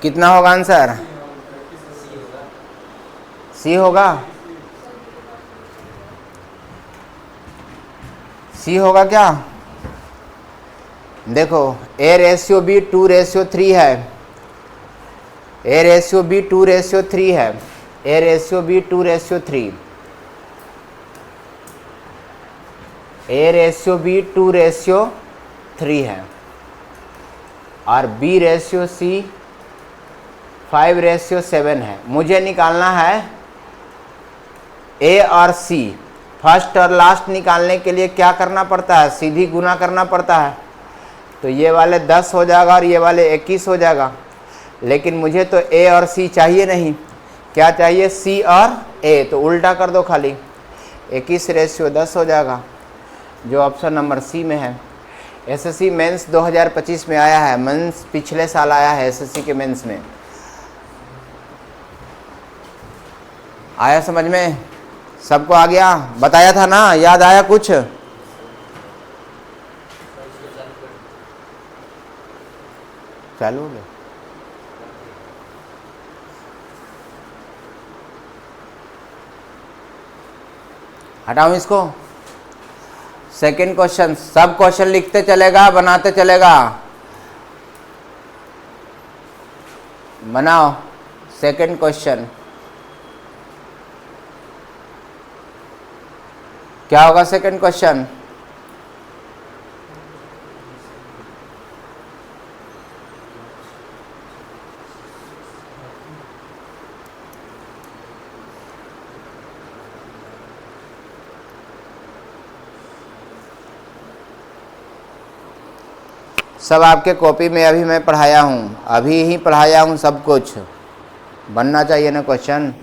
कितना होगा आंसर? सी होगा। सी होगा क्या? देखो ए रेशियो बी 2:3 है, ए रेशियो बी 2:3 है, A ratio B 2:3, A ratio B 2:3 है, और बी रेशियो सी 5:7 है। मुझे निकालना है ए और सी। फर्स्ट और लास्ट निकालने के लिए क्या करना पड़ता है? सीधी गुना करना पड़ता है। तो ये वाले 10 हो जाएगा और ये वाले 21 हो जाएगा। लेकिन मुझे तो ए और सी चाहिए नहीं, क्या चाहिए? सी और ए। तो उल्टा कर दो खाली, 21:10 हो जाएगा, जो ऑप्शन नंबर सी में है। एसएससी मेंस 2025 में आया है, मेंस पिछले साल आया है एसएससी के मेंस में। आया समझ में? सबको आ गया? बताया था ना, याद आया कुछ? चालू हो गया? हटाऊं इसको? सेकंड क्वेश्चन, सब क्वेश्चन लिखते चलेगा, बनाते चलेगा। बनाओ सेकंड क्वेश्चन। क्या होगा सेकंड क्वेश्चन? सब आपके कॉपी में अभी मैं पढ़ाया हूँ, अभी ही पढ़ाया हूँ सब कुछ। बनना चाहिए ना क्वेश्चन।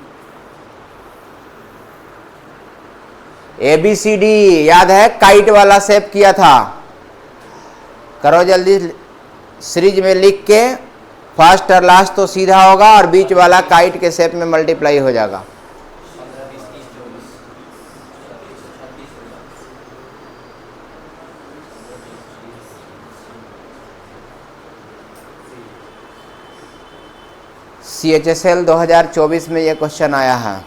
ABCD याद है? काइट वाला शेप किया था। करो जल्दी, सीरीज में लिख के। फर्स्ट और लास्ट तो सीधा होगा और बीच वाला काइट के शेप में मल्टीप्लाई हो जाएगा। CHSL 2024 में ये क्वेश्चन आया है।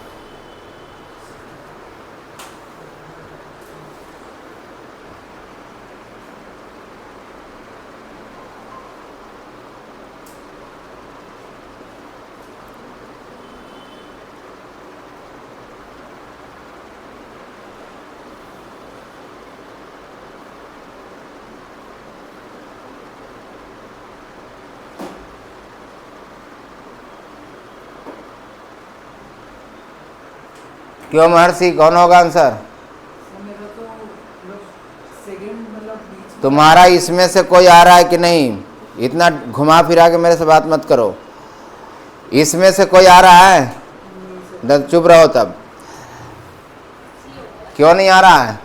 क्यों महर्षि, कौन होगा आंसर? तुम्हारा इसमें से कोई आ रहा है कि नहीं? इतना घुमा फिरा के मेरे से बात मत करो। इसमें से कोई आ रहा है? चुप रहो तब। क्यों नहीं आ रहा है?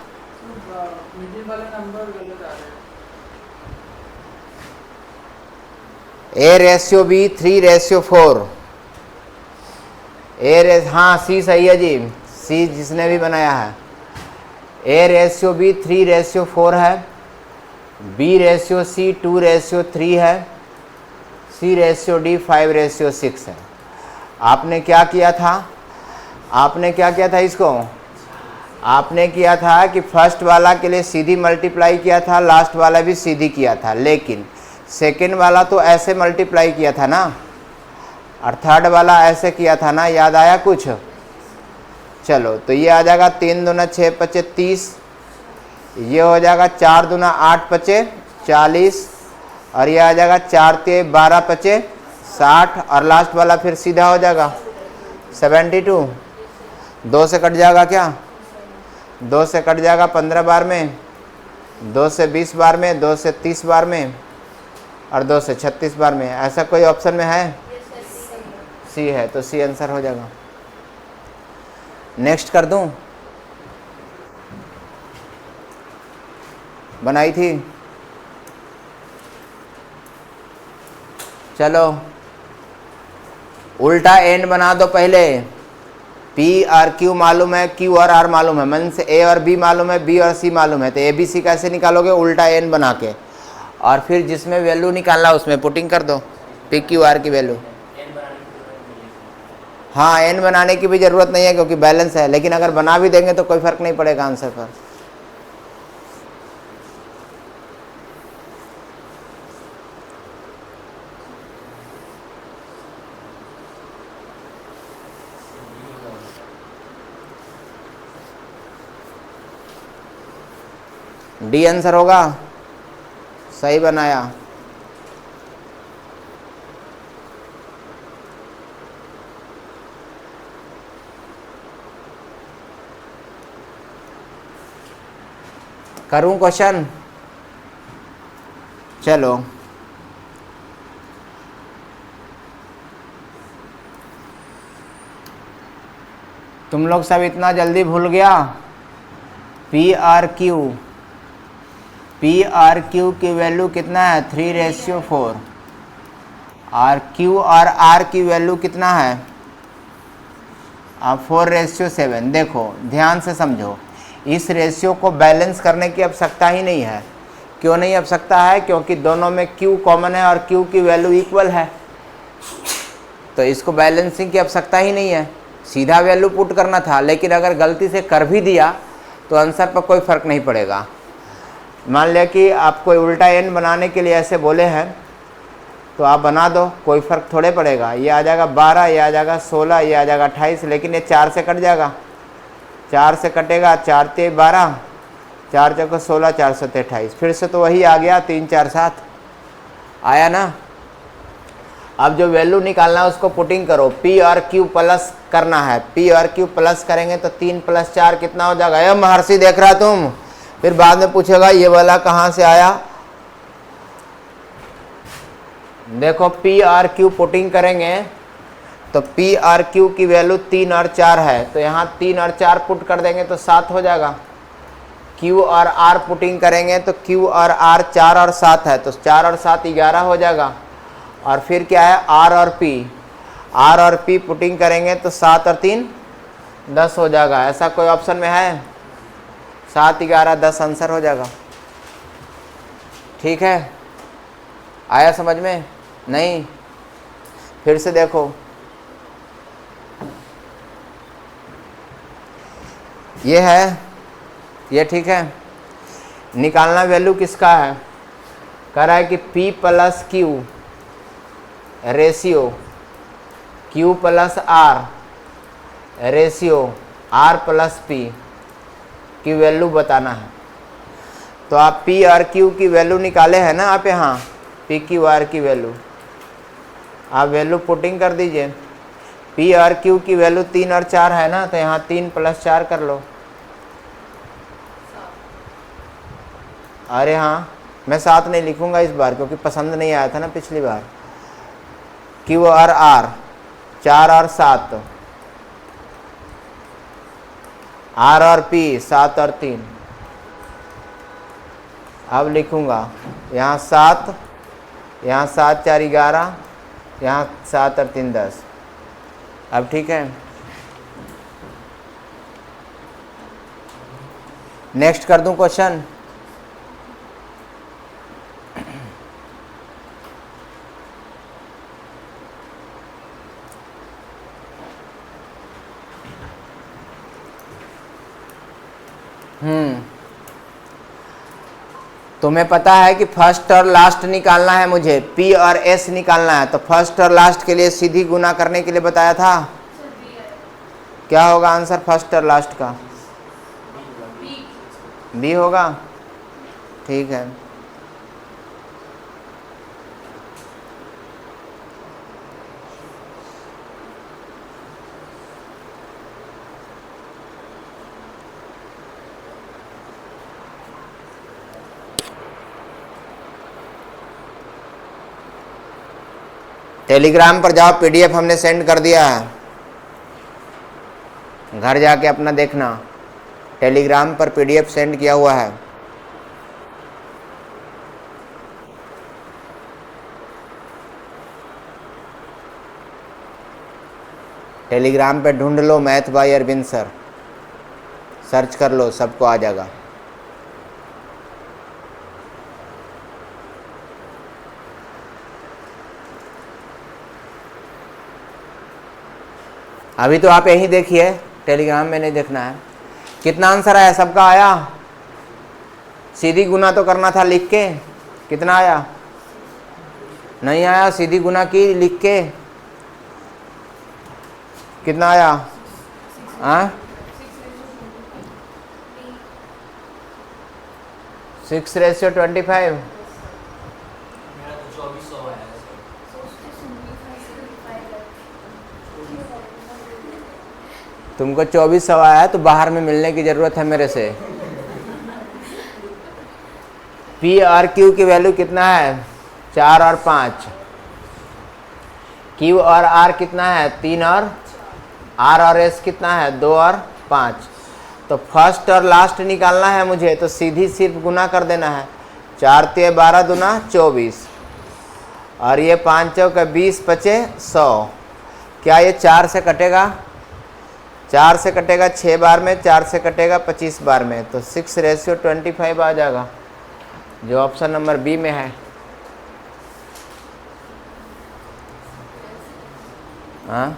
A ratio B 3:4। हाँ सी सही है जी, सी जिसने भी बनाया है। ए रेशियो बी 3:4 है, बी रेशियो सी 2:3 है, सी रेशियो डी 5:6 है। आपने क्या किया था? आपने क्या किया था इसको? आपने किया था कि फर्स्ट वाला के लिए सीधी मल्टीप्लाई किया था, लास्ट वाला भी सीधी किया था, लेकिन सेकेंड वाला तो ऐसे मल्टीप्लाई किया था ना, और थर्ड वाला ऐसे किया था ना। याद आया कुछ? चलो तो ये आ जाएगा 3 दूना 6 पचे 30, ये हो जाएगा 4 दूना 8 पचे 40, और ये आ जाएगा 4 ते 12 पचे 60, और लास्ट वाला फिर सीधा हो जाएगा 72। 2 से कट जाएगा क्या? 2 से कट जाएगा 15 बार में, 2 से 20 बार में, 2 से 30 बार में, और 2 से 36 बार में। ऐसा कोई ऑप्शन में है? सी है, तो सी आंसर हो जाएगा। नेक्स्ट कर दूं? बनाई थी? चलो उल्टा एंड बना दो पहले। पी और क्यू मालूम है, क्यू और आर मालूम है, मन से ए और बी मालूम है, बी और सी मालूम है, तो ए बी सी कैसे निकालोगे? उल्टा एन बना के, और फिर जिसमें वैल्यू निकालना उसमें पुटिंग कर दो पी क्यू आर की वैल्यू। हाँ, एन बनाने की भी ज़रूरत नहीं है क्योंकि बैलेंस है, लेकिन अगर बना भी देंगे तो कोई फ़र्क नहीं पड़ेगा आंसर पर। डी आंसर होगा, सही बनाया। करूं क्वेश्चन? चलो, तुम लोग सब इतना जल्दी भूल गया? पी आर क्यू की वैल्यू कितना है? 3:4। और क्यू और आर की वैल्यू कितना है? 4:7। देखो ध्यान से समझो, इस रेशियो को बैलेंस करने की आवश्यकता ही नहीं है। क्यों नहीं आवश्यकता है? क्योंकि दोनों में क्यू कॉमन है और क्यू की वैल्यू इक्वल है, तो इसको बैलेंसिंग की आवश्यकता ही नहीं है। सीधा वैल्यू पुट करना था, लेकिन अगर गलती से कर भी दिया तो आंसर पर कोई फ़र्क नहीं पड़ेगा। मान लिया कि आपको उल्टा एन बनाने के लिए ऐसे बोले हैं, तो आप बना दो, कोई फ़र्क थोड़े पड़ेगा। ये आ जाएगा 12, ये आ जाएगा 16, ये आ जाएगा 28, लेकिन ये 4 से कट जाएगा। 4 से कटेगा, 4 × 12, 4 × 16, 4 × 28। फिर से तो वही आ गया, 3 4 7 आया ना। अब जो वैल्यू निकालना है उसको पुटिंग करो, पी और क्यू प्लस करना है। पी और क्यू प्लस करेंगे तो 3 + 4 कितना हो जाएगा? ये महर्षि देख रहा तुम, फिर बाद में पूछेगा ये वाला कहाँ से आया। देखो पी और क्यू पुटिंग करेंगे तो पी और क्यू की वैल्यू 3 और 4 है, तो यहाँ 3 और 4 पुट कर देंगे तो 7 हो जाएगा। क्यू और आर पुटिंग करेंगे तो क्यू और आर 4 और 7 है, तो 4 और 7 11 हो जाएगा। और फिर क्या है? आर और पी पुटिंग करेंगे तो 7 और 3 10 हो जाएगा। ऐसा कोई ऑप्शन में है? 7 11 10 आंसर हो जाएगा। ठीक है, आया समझ में? नहीं, फिर से देखो, ये है, ये ठीक है। निकालना वैल्यू किसका है? कह रहा है कि P + Q ratio Q + R ratio R + P की वैल्यू बताना है। तो आप P और Q की वैल्यू निकाले हैं ना आप यहाँ, P Q R की वैल्यू, आप वैल्यू पुटिंग कर दीजिए। P और Q की वैल्यू 3 और 4 है ना, तो यहाँ 3 + 4 कर लो। अरे हाँ, मैं 7 नहीं लिखूँगा इस बार क्योंकि पसंद नहीं आया था ना पिछली बार। Q और R 4 और 7, R और P 7 और 3। अब लिखूँगा यहाँ 7, यहाँ 7 4 11, यहाँ 7 और 3 10। अब ठीक है, नेक्स्ट कर दूँ क्वेश्चन? तुम्हें पता है कि फर्स्ट और लास्ट निकालना है, मुझे P और S निकालना है। तो फर्स्ट और लास्ट के लिए सीधी गुना करने के लिए बताया था। क्या होगा आंसर फर्स्ट और लास्ट का? B होगा। ठीक है, टेलीग्राम पर जाओ, PDF हमने सेंड कर दिया है, घर जाके अपना देखना। टेलीग्राम पर PDF सेंड किया हुआ है। टेलीग्राम पे ढूंढ लो math by Arvind sir, search कर लो, सबको आ जाएगा। अभी तो आप यही देखिए, टेलीग्राम में नहीं देखना है। कितना आंसर आया? सबका आया? सीधी गुना तो करना था लिख के। कितना आया? नहीं आया? सीधी गुना की लिख के। कितना आया? हाँ, 6:25। तुमको 2400 आया तो बाहर में मिलने की जरूरत है मेरे से। पी और क्यू की वैल्यू कितना है? 4 और 5। क्यू और आर कितना है? 3 और आर और एस कितना है? 2 और 5। तो फर्स्ट और लास्ट निकालना है मुझे, तो सीधी सिर्फ गुना कर देना है। 4 × 12 दूना 24 और ये 5 चौका 20 बचे 100। क्या ये 4 से कटेगा? 4 से कटेगा 6 बार में, 4 से कटेगा 25 बार में, तो 6:25 आ जाएगा, जो ऑप्शन नंबर बी में है। हाँ,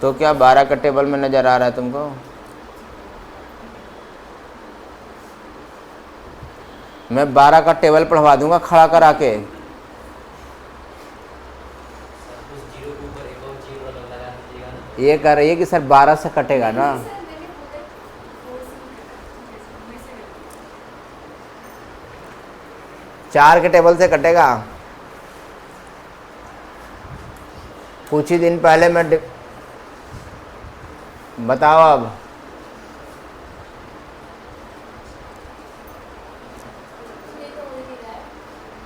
तो क्या 12 का टेबल में नज़र आ रहा है तुमको? मैं 12 का टेबल पढ़वा दूंगा खड़ा करा के। ये कह रही है कि सर 12 से कटेगा ना। चार के टेबल से कटेगा। कुछ ही दिन पहले मैं बताओ अब।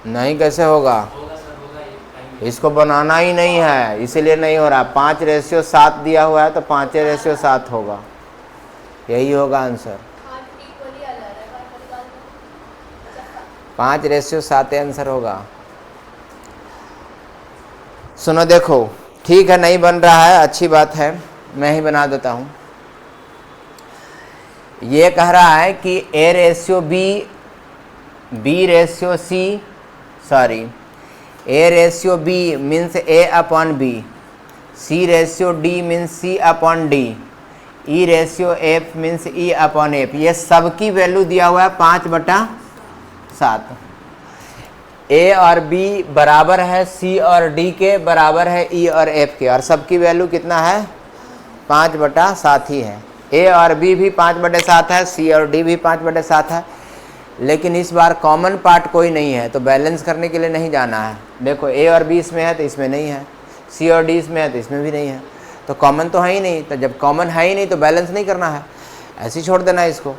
नहीं, कैसे होगा? इसको बनाना ही नहीं है, इसीलिए नहीं हो रहा। 5:7 दिया हुआ है तो 5:7 होगा, यही होगा आंसर। 5:7 आंसर होगा। सुनो देखो, ठीक है, नहीं बन रहा है, अच्छी बात है, मैं ही बना देता हूँ। ये कह रहा है कि A/B, B/C, sorry, A/B means A/B, C/D means C/D, E/F means E/F। ये सब की वैल्यू दिया हुआ है 5/7। A और B बराबर है C और D के, बराबर है E और F के, और सबकी वैल्यू कितना है? 5/7 ही है। A और B भी 5/7 है, C और D भी 5/7 है, लेकिन इस बार कॉमन पार्ट कोई नहीं है, तो बैलेंस करने के लिए नहीं जाना है। देखो A और B इसमें है तो इसमें नहीं है, C और D इसमें है तो इसमें भी नहीं है, तो कॉमन तो है ही नहीं। तो जब कॉमन है ही नहीं तो बैलेंस नहीं करना है, ऐसे ही छोड़ देना है इसको,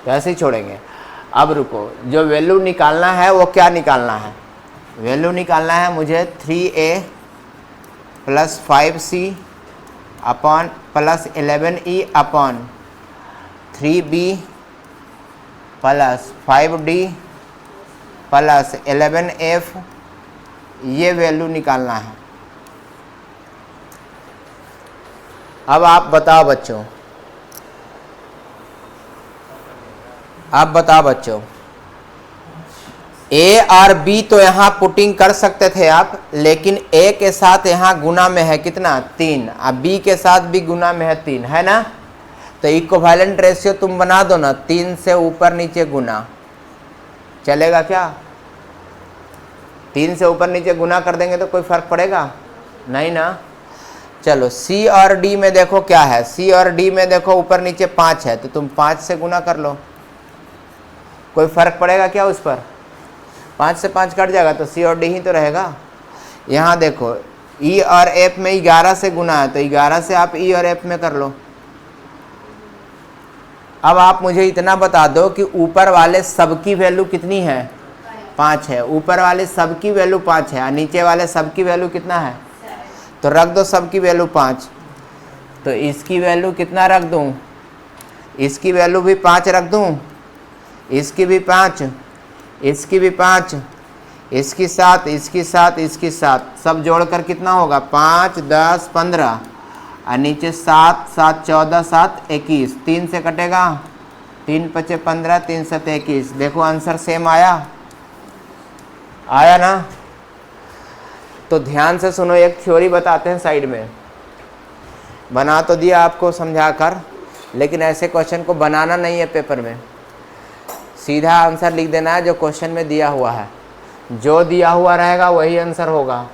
तो ऐसे ही छोड़ेंगे। अब रुको, जो वैल्यू निकालना है वो क्या निकालना है? वैल्यू निकालना है मुझे 3A + 5C + 11E / 3B + 5D + 11F, ये वैल्यू निकालना है। अब आप बताओ बच्चों, A और B तो यहाँ पुटिंग कर सकते थे आप, लेकिन A के साथ यहाँ गुना में है कितना? 3, अब B के साथ भी गुना में है 3, है ना? तो इक्विवेलेंट रेशियो तुम बना दो ना, 3 से ऊपर नीचे गुना, चलेगा क्या? 3 से ऊपर नीचे गुना कर देंगे तो कोई फर्क पड़ेगा? नहीं ना। चलो C और D में देखो क्या है, C और D में देखो ऊपर नीचे 5 है, तो तुम 5 से गुना कर लो, कोई फर्क पड़ेगा क्या उस पर? 5 से 5 कट जाएगा तो C और D ही तो रहेगा। यहाँ देखो E और F में 11 से गुना है, तो 11 से आप E और F में कर लो। अब आप मुझे इतना बता दो कि ऊपर वाले सब की वैल्यू कितनी है? 5 है। ऊपर वाले सब की वैल्यू 5 है और नीचे वाले सब की वैल्यू कितना है? तो रख दो सब की वैल्यू 5। तो इसकी वैल्यू कितना रख दूं? इसकी वैल्यू भी 5 रख दूं, इसकी भी 5, इसकी भी 5, इसकी 7, इसकी 7, इसकी 7, सब जोड़कर कितना होगा 5, 10, 15 और नीचे 7, 7, 14, 7, 21, 3 से कटेगा, 3 पचे 15, 3 सते 21। देखो आंसर सेम आया ना। तो ध्यान से सुनो, एक थ्योरी बताते हैं साइड में। बना तो दिया आपको समझा कर, लेकिन ऐसे क्वेश्चन को बनाना नहीं है पेपर में, सीधा आंसर लिख देना है जो क्वेश्चन में दिया हुआ है। जो दिया हुआ रहेगा वही आंसर होगा।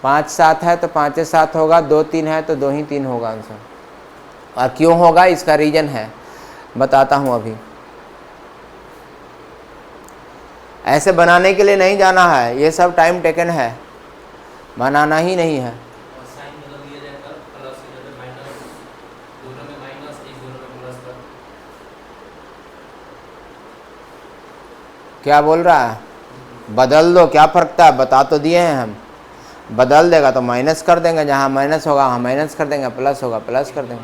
5, 7 है तो 5 7 होगा, 2, 3 है तो 2 ही 3 होगा आंसर। और क्यों होगा इसका रीजन है, बताता हूँ अभी। ऐसे बनाने के लिए नहीं जाना है, ये सब टाइम टेकन है, बनाना ही नहीं है। क्या बोल रहा है, बदल दो, क्या फर्क था, बता तो दिए हैं हम। बदल देगा तो माइनस कर देंगे, जहाँ माइनस होगा वहाँ माइनस कर देंगे, प्लस होगा प्लस कर देंगे।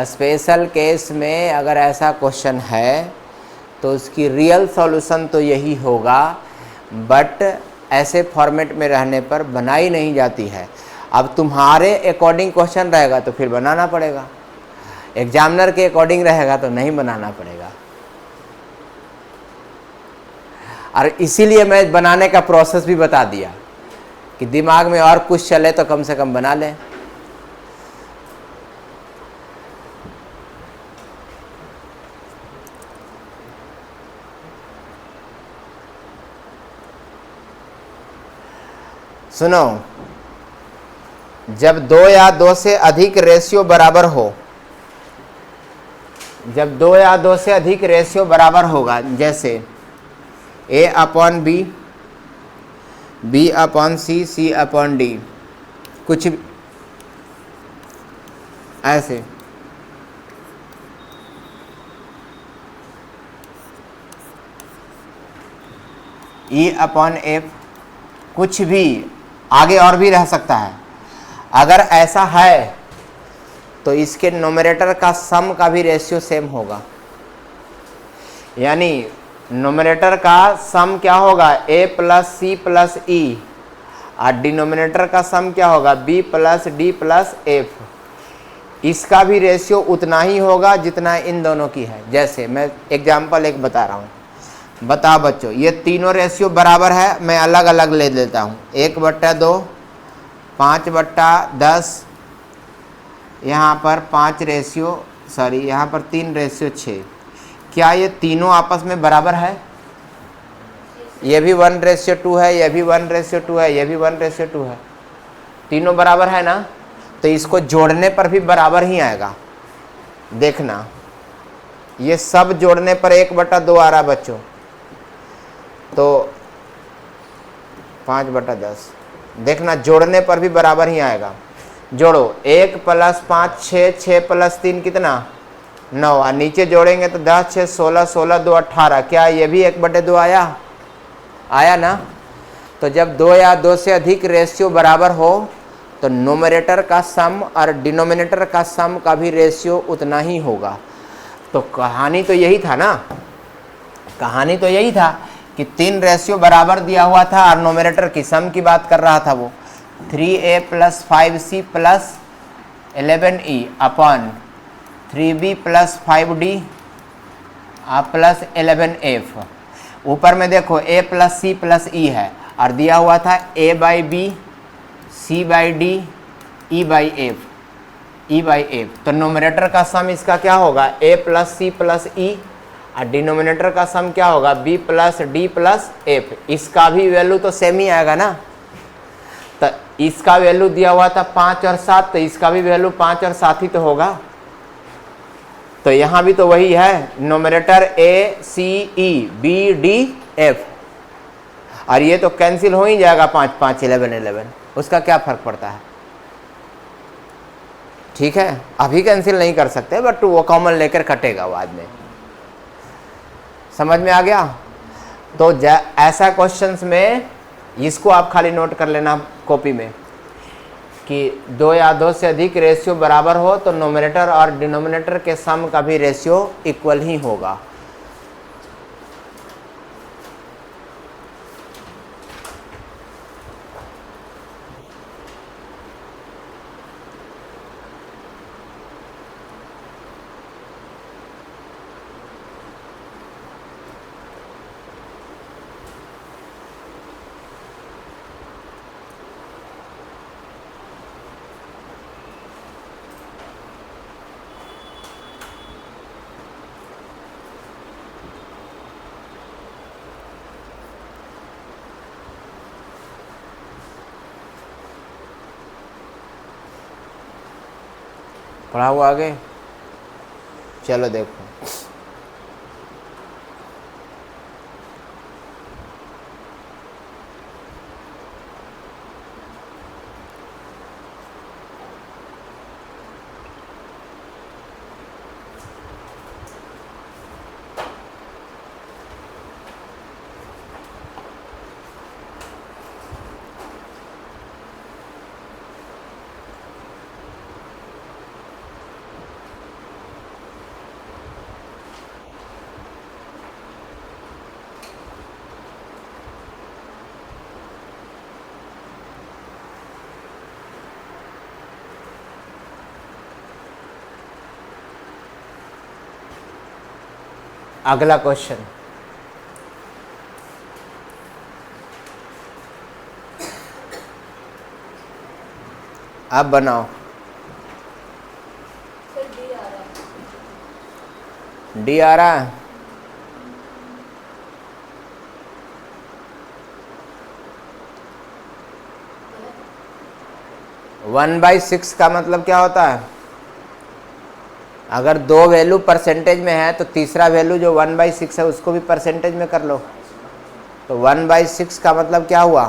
स्पेशल केस में अगर ऐसा क्वेश्चन है तो उसकी रियल सॉल्यूशन तो यही होगा, बट ऐसे फॉर्मेट में रहने पर बनाई नहीं जाती है। अब तुम्हारे अकॉर्डिंग क्वेश्चन रहेगा तो फिर बनाना पड़ेगा, एग्जामिनर के अकॉर्डिंग रहेगा तो नहीं बनाना पड़ेगा। और इसीलिए मैं बनाने का प्रोसेस भी बता दिया कि दिमाग में और कुछ चले तो कम से कम बना लें। सुनो, जब 2 या 2 से अधिक रेशियो बराबर हो, जब 2 या 2 से अधिक रेशियो बराबर होगा, जैसे A/B, B/C, C/D, कुछ ऐसे, E/F, कुछ भी आगे और भी रह सकता है। अगर ऐसा है तो इसके नोमरेटर का सम का भी रेशियो सेम होगा, यानी नोमिनेटर का सम क्या होगा A + C + E, और डिनोमिनेटर का सम क्या होगा B + D + F। इसका भी रेशियो उतना ही होगा जितना इन दोनों की है। जैसे मैं एग्जाम्पल एक बता रहा हूँ, बताओ बच्चों, ये तीनों रेशियो बराबर है, मैं अलग अलग ले लेता हूँ। 1/2, 5/10, यहाँ पर यहाँ पर 3/6। क्या ये तीनों आपस में बराबर है? ये भी 1/2 है, ये भी 1/2 है, ये भी 1/2 है, तीनों बराबर है ना। तो इसको जोड़ने पर भी बराबर ही आएगा। देखना, ये सब जोड़ने पर 1/2 आ रहा बच्चों, तो 5/10। देखना, जोड़ने पर भी बराबर ही आएगा। जोड़ो, 1 + 5 6, 6 + 3 कितना 9, और नीचे जोड़ेंगे तो 10 6 16, 16 2 18। क्या ये भी 1/2 आया ना। तो जब 2 या 2 से अधिक रेशियो बराबर हो तो नोमिनेटर का सम और डिनोमिनेटर का सम का भी रेशियो उतना ही होगा। तो कहानी तो यही था ना, कहानी तो यही था कि 3 रेशियो बराबर दिया हुआ था और नोमिनेटर की सम की बात कर रहा था वो। 3A + 5C + 11E upon 3B + 5D + 11F। ऊपर में देखो A + C + E है और दिया हुआ था A/B, C/D, E/F। तो नोमिनेटर का सम इसका क्या होगा A + C + E, और डिनोमिनेटर का सम क्या होगा B + D + F। इसका भी वैल्यू तो सेम ही आएगा ना। तो इसका वैल्यू दिया हुआ था 5 और 7, तो इसका भी वैल्यू 5 और 7 ही तो होगा। तो यहाँ भी तो वही है, nominator A C E B D F, और ये तो कैंसिल हो ही जाएगा 5 5 11 11, उसका क्या फर्क पड़ता है। ठीक है, अभी कैंसिल नहीं कर सकते, बट वो कॉमन लेकर कटेगा बाद में। समझ में आ गया। तो ऐसा क्वेश्चंस में इसको आप खाली नोट कर लेना कॉपी में कि 2 या 2 से अधिक रेशियो बराबर हो तो नोमिनेटर और डिनोमिनेटर के सम का भी रेशियो इक्वल ही होगा। पढ़ा हुआ आगे, चलो देखो। अगला क्वेश्चन, आप बनाओ। डी आ रहा है। वन बाई सिक्स का मतलब क्या होता है? अगर दो वैल्यू परसेंटेज में है तो तीसरा वैल्यू जो 1/6 है उसको भी परसेंटेज में कर लो। तो 1/6 का मतलब क्या हुआ?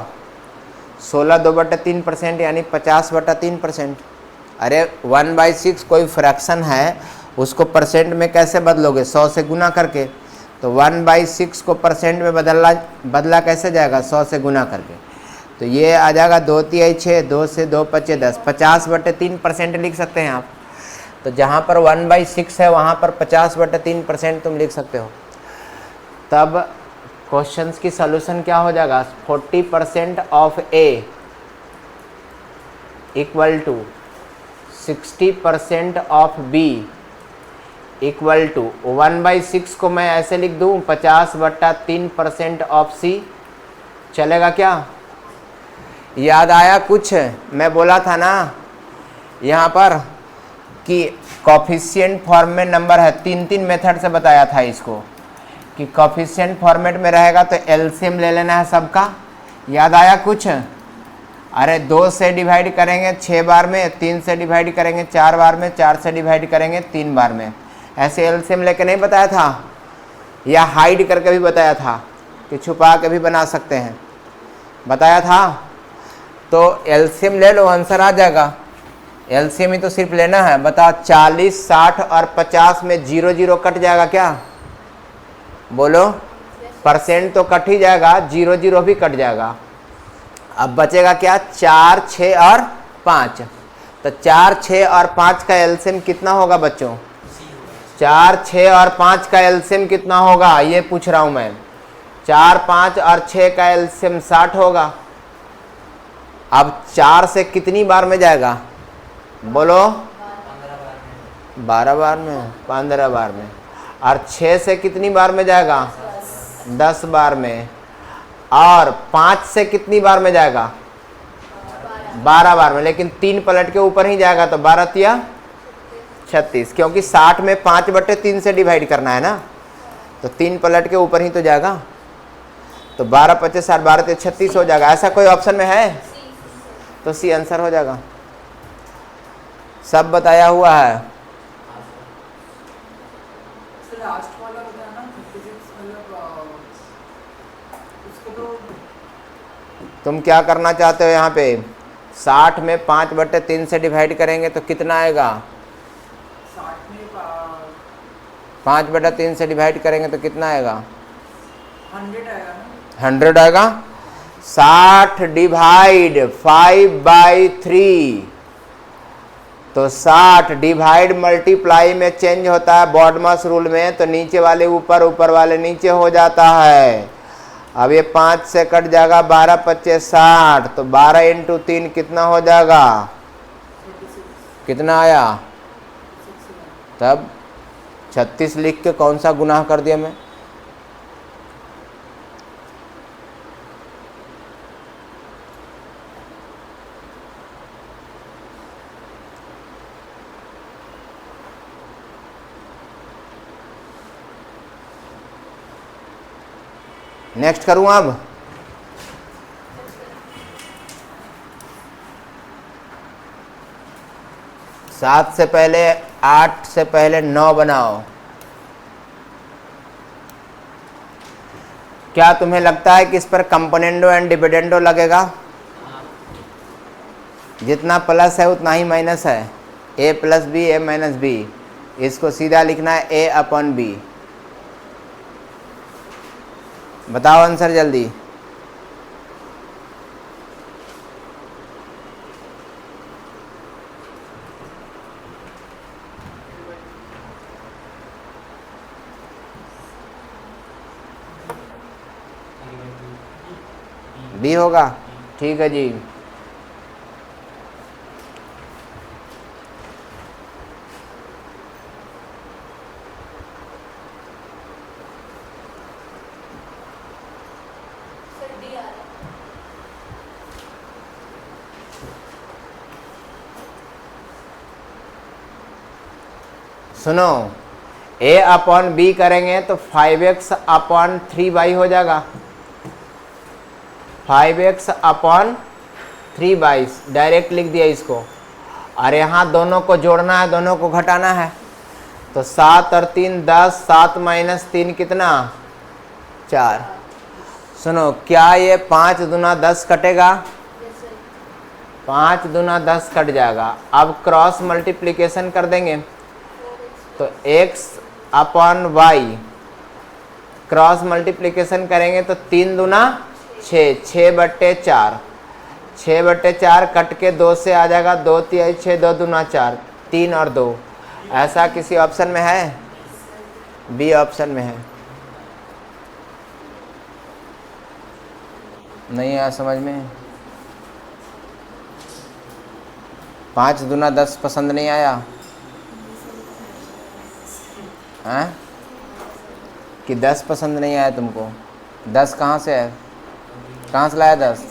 16/2/3% यानी 50/3%। अरे 1/6 कोई फ्रैक्शन है, उसको परसेंट में कैसे बदलोगे? 100 से गुना करके। तो 1/6 को परसेंट में बदला कैसे जाएगा? 100 से गुना करके। तो ये आ जाएगा 2 तिहाई 6, 2 से 2 पचे 10, 50/3% लिख सकते हैं आप। तो जहाँ पर 1/6 है वहाँ पर 50/3% तुम लिख सकते हो। तब क्वेश्चंस की सॉल्यूशन क्या हो जाएगा? 40% of A equal to 60% of B equal to 1/6 को मैं ऐसे लिख दूँ 50/3% ऑफ सी। चलेगा क्या? याद आया कुछ? मैं बोला था ना यहाँ पर कि कॉफिशिएंट फॉर्म में नंबर है, 3 मेथड से बताया था इसको कि कॉफिशिएंट फॉर्मेट में रहेगा तो एलसीएम ले लेना है सबका। याद आया कुछ? अरे 2 से डिवाइड करेंगे 6 बार में, 3 से डिवाइड करेंगे 4 बार में, 4 से डिवाइड करेंगे 3 बार में। ऐसे एलसीएम लेके नहीं बताया था? या हाइड करके भी बताया था कि छुपा के भी बना सकते हैं, बताया था। तो एलसीएम ले लो, आंसर आ जाएगा। एलसीएम ही तो सिर्फ लेना है। बताओ 40, 60 और 50 में 0 0 कट जाएगा क्या? बोलो, परसेंट तो कट ही जाएगा, 0 0 भी कट जाएगा। अब बचेगा क्या? 4, 6 और 5। तो 4, 6 और 5 का एलसीएम कितना होगा बच्चों? 4, 6 और 5 का एलसीएम कितना होगा ये पूछ रहा हूं मैं। 4, 5 और 6 का एलसीएम 60 होगा। अब 4 से कितनी बार में जाएगा? बोलो, 12 बार में, 15 बार में। और 6 से कितनी बार में जाएगा? 10 बार में। और 5 से कितनी बार में जाएगा? 12 बार में। लेकिन 3 पलट के ऊपर ही जाएगा तो 12 तिया 36, क्योंकि 60 में 5/3 से डिवाइड करना है ना, तो 3 पलट के ऊपर ही तो जाएगा। तो 12 25 60, 12 तिया 36 हो जाएगा। ऐसा कोई ऑप्शन में है? तो सी आंसर हो जाएगा। सब बताया हुआ है। लास्ट वाला बताया ना 56, मतलब उसको तो तुम क्या करना चाहते हो यहाँ पे? 60 में 5/3 से डिवाइड करेंगे तो कितना आएगा? 60 में 5/3 से डिवाइड करेंगे तो कितना आएगा? 100 आएगा ना। 100 आएगा। 60 डिवाइड 5/3, तो 60 डिवाइड मल्टीप्लाई में चेंज होता है बॉडमस रूल में, तो नीचे वाले ऊपर, ऊपर वाले नीचे हो जाता है। अब ये 5 से कट जाएगा, 12 25 60, तो 12 × 3 कितना हो जाएगा? 36। कितना आया? तब 36 लिख के कौन सा गुनाह कर दिया मैं? नेक्स्ट करूं अब? 7 से पहले 8 से पहले 9 बनाओ। क्या तुम्हें लगता है कि इस पर कंपोनेंडो एंड डिविडेंडो लगेगा? जितना प्लस है उतना ही माइनस है। a plus B A minus B, इसको सीधा लिखना है a अपॉन बी। बताओ आंसर जल्दी। बी होगा, ठीक है जी। सुनो, a अपॉन बी करेंगे तो 5x अपॉन 3y हो जाएगा। 5x अपॉन 3y डायरेक्ट लिख दिया इसको। और यहाँ दोनों को जोड़ना है, दोनों को घटाना है। तो 7 और 3 10, 7 माइनस 3 कितना? 4। सुनो, क्या ये 5 दूना 10 कटेगा? 5 दूना 10 कट जाएगा। अब क्रॉस मल्टीप्लिकेशन कर देंगे तो x upon Y cross multiplication करेंगे तो 3 दूना 6, 6/4, 6/4 कट के 2 से आ जाएगा, 2 3 6, 2 दूना 4, 3 और 2। ऐसा किसी ऑप्शन में है? बी ऑप्शन में है। नहीं आया समझ में? 5 दूना 10 पसंद नहीं आया हैं? कि 10 पसंद नहीं आया तुमको? 10 कहाँ से है? कहाँ से लाया 10?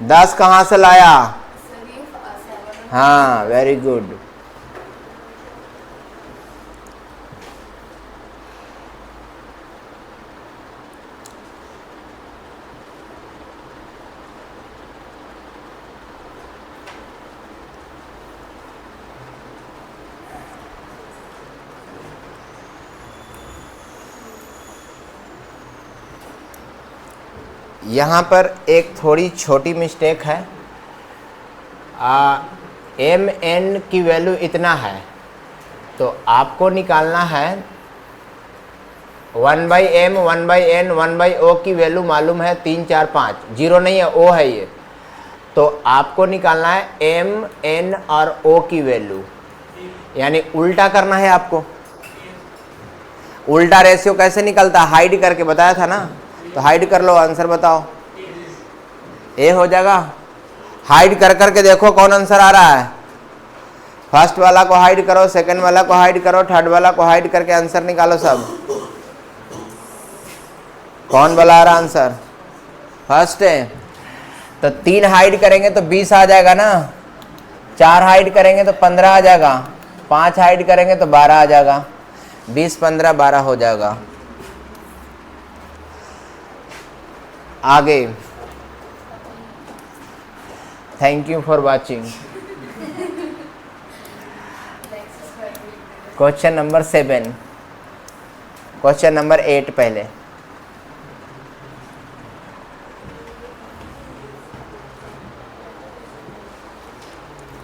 10 कहाँ से लाया? हाँ, वेरी गुड। यहाँ पर एक थोड़ी छोटी मिस्टेक है। एम एन की वैल्यू इतना है तो आपको निकालना है 1/m 1/n 1/o की वैल्यू मालूम है 3 4 5, जीरो नहीं है, o है ये। तो आपको निकालना है m n और o की वैल्यू, यानी उल्टा करना है आपको। उल्टा रेशियो कैसे निकलता है? हाइड करके बताया था ना, तो हाइड कर लो, आंसर बताओ। ए हो जाएगा। हाइड कर करके देखो कौन आंसर आ रहा है। फर्स्ट वाला को हाइड करो, सेकंड वाला को हाइड करो, थर्ड वाला को हाइड करके आंसर निकालो सब। कौन वाला आ रहा आंसर? फर्स्ट है। तो 3 हाइड करेंगे तो 20 आ जाएगा ना, 4 हाइड करेंगे तो 15 आ जाएगा, 5 हाइड करेंगे तो 12 आ जाएगा, 20 15 12 हो जाएगा। आगे, thank you for watching. Question number 7, question number 8 पहले।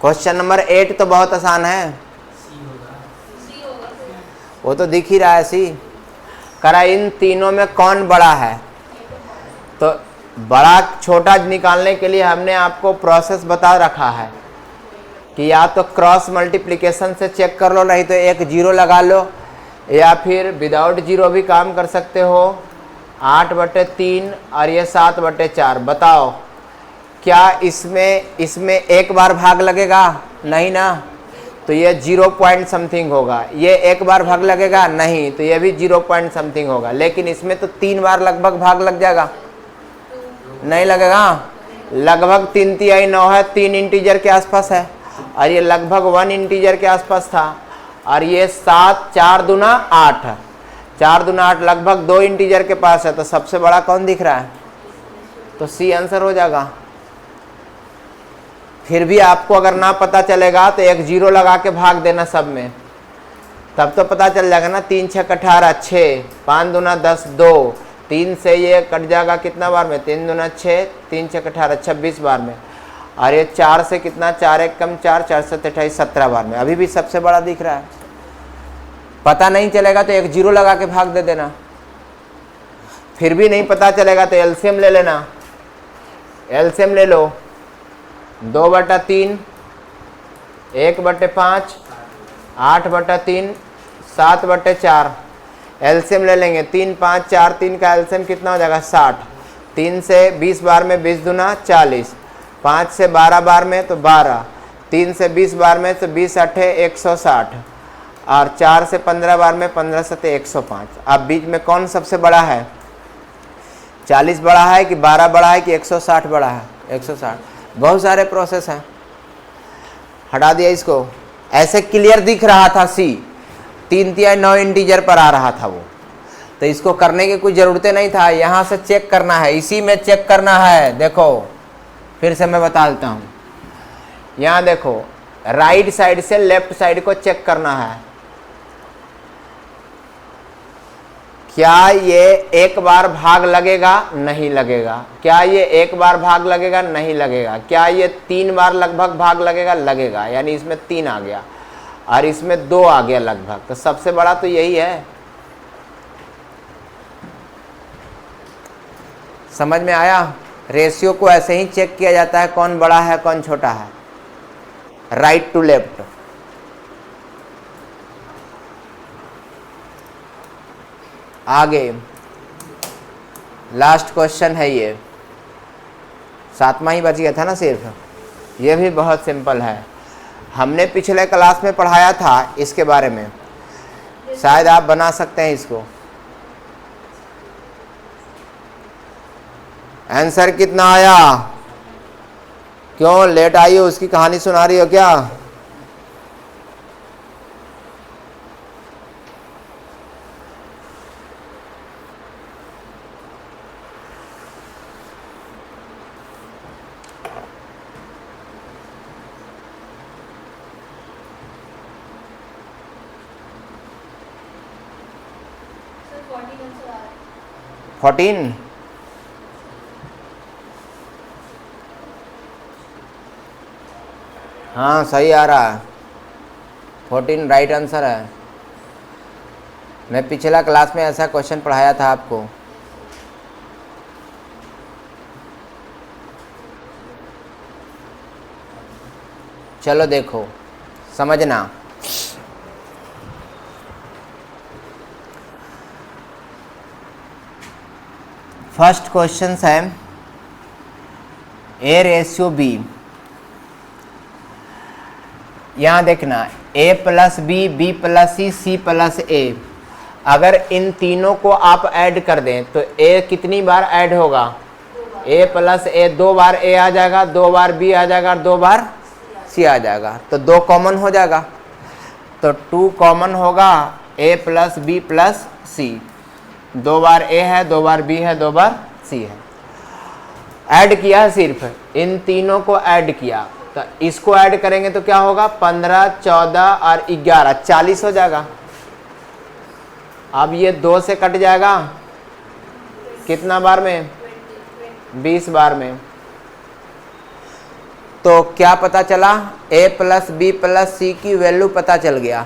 क्वेश्चन नंबर 8 तो बहुत आसान है, वो तो दिख ही रहा है सी। करा इन तीनों में कौन बड़ा है? तो बड़ा छोटा निकालने के लिए हमने आपको प्रोसेस बता रखा है कि या तो क्रॉस मल्टीप्लिकेशन से चेक कर लो, नहीं तो एक जीरो लगा लो, या फिर विदाउट जीरो भी काम कर सकते हो। 8/3 और ये 7/4। बताओ क्या इसमें एक बार भाग लगेगा? नहीं ना, तो ये 0 पॉइंट समथिंग होगा। ये एक बार भाग लगेगा? नहीं, तो ये भी 0 पॉइंट समथिंग होगा। लेकिन इसमें तो 3 बार लगभग भाग लग जाएगा, नहीं लगेगा? लगभग 3 3 9 है, 3 इंटीजर के आसपास है, और ये लगभग 1 इंटीजर के आसपास था। और ये 7 4 दूना 8, 4 दूना 8 लगभग 2 इंटीजर के पास है। तो सबसे बड़ा कौन दिख रहा है? तो सी आंसर हो जाएगा। फिर भी आपको अगर ना पता चलेगा तो एक जीरो लगा के भाग देना सब में, तब तो पता चल जाएगा ना। 3 6 18 6, 5 दूना 10 2, 3 से ये कट जाएगा कितना बार में, 3 दूना 6, 3 6 18 26 बार में। और ये 4 से कितना, 4 1 कम 4, 4 से 28 17 बार में। अभी भी सबसे बड़ा दिख रहा है। पता नहीं चलेगा तो एक जीरो लगा के भाग दे देना। फिर भी नहीं पता चलेगा तो एलसीएम ले लेना। एलसीएम ले लो, 2/3, 1/5, 8/3, 7/4। एलसीएम ले लेंगे, 3 5 4, 3 का एलसीएम कितना हो जाएगा 60। 3 से 20 बार में 20 दूना 40, 5 से 12 बार में तो 12, 3 से 20 बार में तो 20 8 160, और 4 से 15 बार में 15 7 105। अब बीच में कौन सबसे बड़ा है, 40 बड़ा है कि 12 बड़ा है कि 160 बड़ा है? 160। बहुत सारे प्रोसेस हैं, हटा दिया इसको। ऐसे क्लियर दिख रहा था सी, 3 3 9 इंटीजर पर आ रहा था वो, तो इसको करने की कोई ज़रूरत नहीं था। यहाँ से चेक करना है, इसी में चेक करना है। देखो फिर से मैं बता देता हूँ, यहाँ देखो राइट साइड से लेफ्ट साइड को चेक करना है। क्या ये एक बार भाग लगेगा? नहीं लगेगा। क्या ये एक बार भाग लगेगा? नहीं लगेगा। क्या ये 3 बार लगभग भाग लगेगा? लगेगा। यानी इसमें 3 आ गया और इसमें 2 आ गया लगभग, तो सबसे बड़ा तो यही है। समझ में आया? रेशियो को ऐसे ही चेक किया जाता है, कौन बड़ा है कौन छोटा है, राइट टू लेफ्ट। आगे लास्ट क्वेश्चन है, ये 7वां ही बच गया था ना सिर्फ। ये भी बहुत सिंपल है, हमने पिछले क्लास में पढ़ाया था इसके बारे में, शायद आप बना सकते हैं इसको। आंसर कितना आया? क्यों लेट आई हो, उसकी कहानी सुना रही हो क्या? सर 14 आंसर आ रहा है। 14? हाँ सही आ रहा है, 14 राइट आंसर है। मैं पिछला क्लास में ऐसा क्वेश्चन पढ़ाया था आपको। चलो देखो समझना, फर्स्ट क्वेश्चन है ए रेशियो बी। यहाँ देखना a plus B, B plus C, C plus A. अगर इन तीनों को आप ऐड कर दें तो a कितनी बार ऐड होगा? a प्लस ए 2 बार a आ जाएगा, 2 बार b आ जाएगा और 2 बार c आ जाएगा, तो 2 कॉमन हो जाएगा, तो 2 कॉमन होगा a plus B plus C. 2 बार a है, 2 बार b है, 2 बार c है। ऐड किया है, सिर्फ इन तीनों को ऐड किया, तो इसको ऐड करेंगे तो क्या होगा? 15 14 और 11 40 हो जाएगा। अब ये 2 से कट जाएगा कितना बार में? 20 बार में। तो क्या पता चला? a प्लस बी प्लस सी की वैल्यू पता चल गया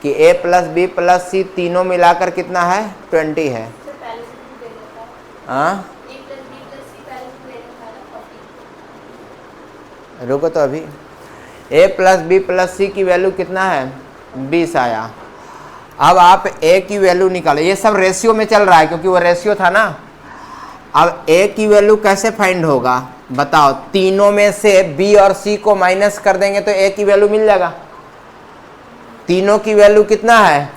कि a प्लस बी प्लस सी तीनों मिलाकर कितना है? 20 है। सर पहले से भी दे रखा है। हाँ a प्लस बी प्लस सी पहले से दे रखा है ना 40। रुको तो अभी, a प्लस बी प्लस सी की वैल्यू कितना है? 20 आया। अब आप a की वैल्यू निकालो, ये सब रेशियो में चल रहा है क्योंकि वो रेशियो था ना। अब a की वैल्यू कैसे फाइंड होगा बताओ? तीनों में से b और c को माइनस कर देंगे तो a की वैल्यू मिल जाएगा। तीनों की वैल्यू कितना है?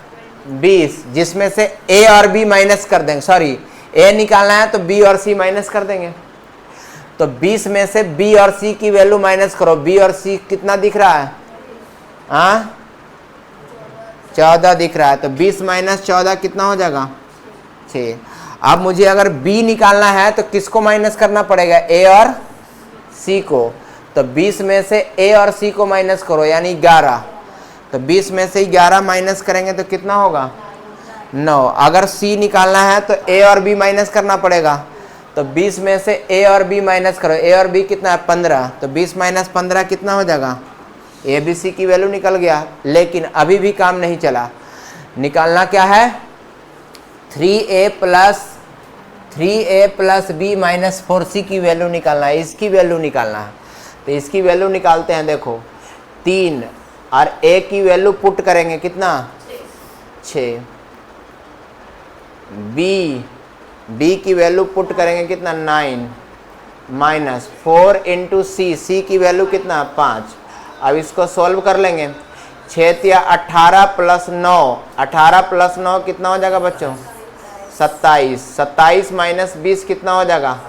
20, जिसमें से a और b माइनस कर देंगे, सॉरी a निकालना है तो b और c माइनस कर देंगे। तो 20 में से b और c की वैल्यू माइनस करो, b और c कितना दिख रहा है? हाँ 14 दिख रहा है, तो 20 माइनस 14 कितना हो जाएगा? 6। अब मुझे अगर b निकालना है तो किसको माइनस करना पड़ेगा? a और c को। तो 20 में से a और c को माइनस करो यानी 11। तो 20 में से 11 माइनस करेंगे तो कितना होगा 9। अगर c निकालना है तो a और b माइनस करना पड़ेगा। तो 20 में से a और b माइनस करो, a और b कितना है 15। तो 20 माइनस 15 कितना हो जाएगा, a b c की वैल्यू निकल गया। लेकिन अभी भी काम नहीं चला, निकालना क्या है 3a plus b minus 4c की वैल्यू निकालना है, इसकी वैल्यू निकालना है। तो इसकी वैल्यू निकालते हैं, देखो 3 और a की वैल्यू पुट करेंगे कितना 6, b की वैल्यू पुट करेंगे कितना 9 माइनस 4 इंटू c की वैल्यू कितना 5। अब इसको सॉल्व कर लेंगे, 6 या 18 प्लस 9, 18 प्लस 9 कितना हो जाएगा बच्चों 27, 27 माइनस 20 कितना हो जाएगा,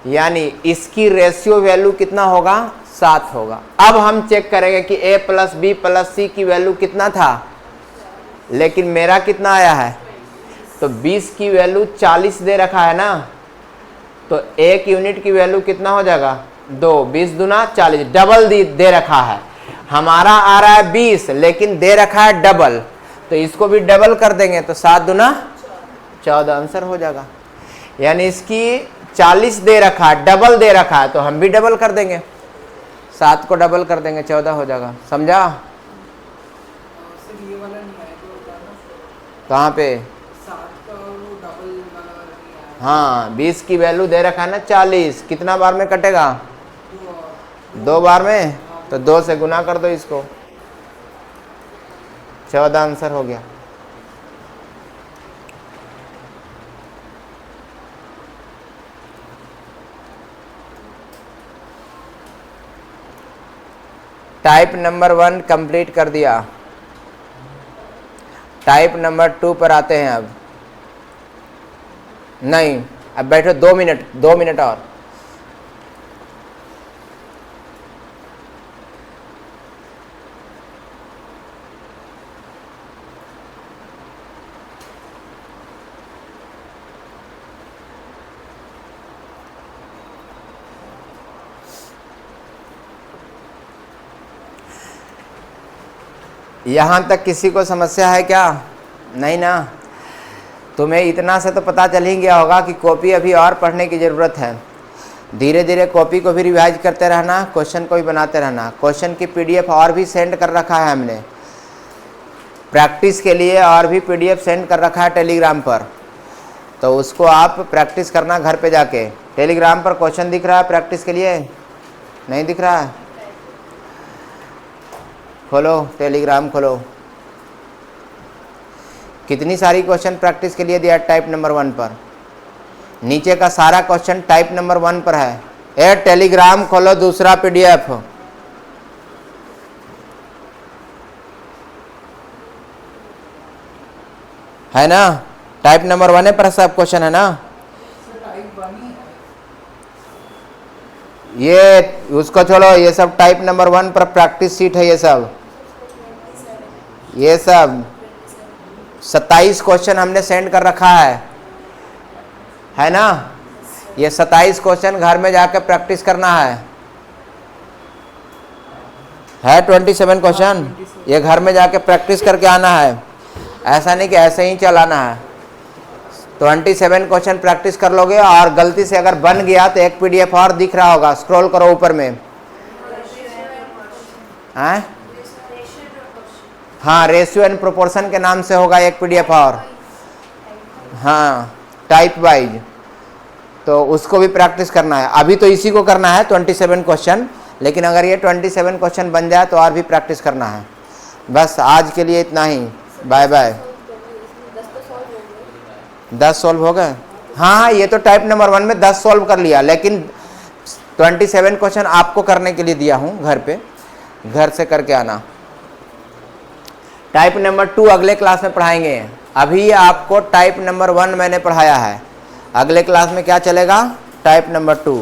यानी इसकी रेशियो वैल्यू कितना होगा 7 होगा। अब हम चेक करेंगे कि a प्लस बी प्लस सी की वैल्यू कितना था, लेकिन मेरा कितना आया है, तो 20 की वैल्यू 40 दे रखा है ना, तो 1 यूनिट की वैल्यू कितना हो जाएगा 2, 20 दूना 40, डबल दे रखा है। हमारा आ रहा है 20 लेकिन दे रखा है डबल, तो इसको भी डबल कर देंगे तो 7 दूना 14 आंसर हो जाएगा। यानी इसकी 40 दे रखा है, डबल दे रखा है, तो हम भी डबल कर देंगे, 7 को डबल कर देंगे 14 हो जाएगा। समझा? सिर्फ ये वाला नहीं आया जो होता है ना, कहाँ पे 7 का वो डबल वाला नहीं आया। हाँ 20 की वैल्यू दे रखा है ना 40, कितना बार में कटेगा 2 बार में, तो 2 से गुना कर दो इसको, 14 आंसर हो गया। टाइप नंबर 1 कंप्लीट कर दिया। टाइप नंबर 2 पर आते हैं। अब नहीं, अब बैठो 2 मिनट और। यहाँ तक किसी को समस्या है क्या? नहीं ना? तुम्हें इतना से तो पता चल ही गया होगा कि कॉपी अभी और पढ़ने की ज़रूरत है। धीरे धीरे कॉपी को भी रिवाइज करते रहना, क्वेश्चन को भी बनाते रहना। क्वेश्चन की पीडीएफ और भी सेंड कर रखा है हमने प्रैक्टिस के लिए, और भी पीडीएफ सेंड कर रखा है टेलीग्राम पर, तो उसको आप प्रैक्टिस करना घर पे जाके। टेलीग्राम पर क्वेश्चन दिख रहा है प्रैक्टिस के लिए? नहीं दिख रहा है? खोलो टेलीग्राम खोलो। कितनी सारी क्वेश्चन प्रैक्टिस के लिए दिया टाइप नंबर 1 पर, नीचे का सारा क्वेश्चन टाइप नंबर 1 पर है। ए टेलीग्राम खोलो, दूसरा पीडीएफ है ना, टाइप नंबर 1 पर सब क्वेश्चन है ना। टाइप 1 ही है। ये उसको छोड़ो, ये सब टाइप नंबर 1 पर प्रैक्टिस सीट है। ये सब 27 क्वेश्चन हमने सेंड कर रखा है ना। ये 27 क्वेश्चन घर में जाकर प्रैक्टिस करना है 27 क्वेश्चन, ये घर में जाके प्रैक्टिस करके आना है। ऐसा नहीं कि ऐसे ही चलाना है। 27 क्वेश्चन प्रैक्टिस कर लोगे, और गलती से अगर बन गया तो एक पीडीएफ और दिख रहा होगा, स्क्रॉल करो ऊपर में। हाँ, रेशियो एंड प्रोपोर्शन के नाम से होगा एक पीडीएफ और, हाँ टाइप वाइज, तो उसको भी प्रैक्टिस करना है। अभी तो इसी को करना है 27 क्वेश्चन, लेकिन अगर ये 27 क्वेश्चन बन जाए तो और भी प्रैक्टिस करना है। बस आज के लिए इतना ही, बाय बाय। 10 सॉल्व हो गए? हाँ, ये तो टाइप नंबर 1 में 10 सॉल्व कर लिया, लेकिन 27 क्वेश्चन आपको करने के लिए दिया हूँ घर पे, घर से करके आना। टाइप नंबर 2 अगले क्लास में पढ़ाएंगे। अभी आपको टाइप नंबर 1 मैंने पढ़ाया है, अगले क्लास में क्या चलेगा टाइप नंबर 2।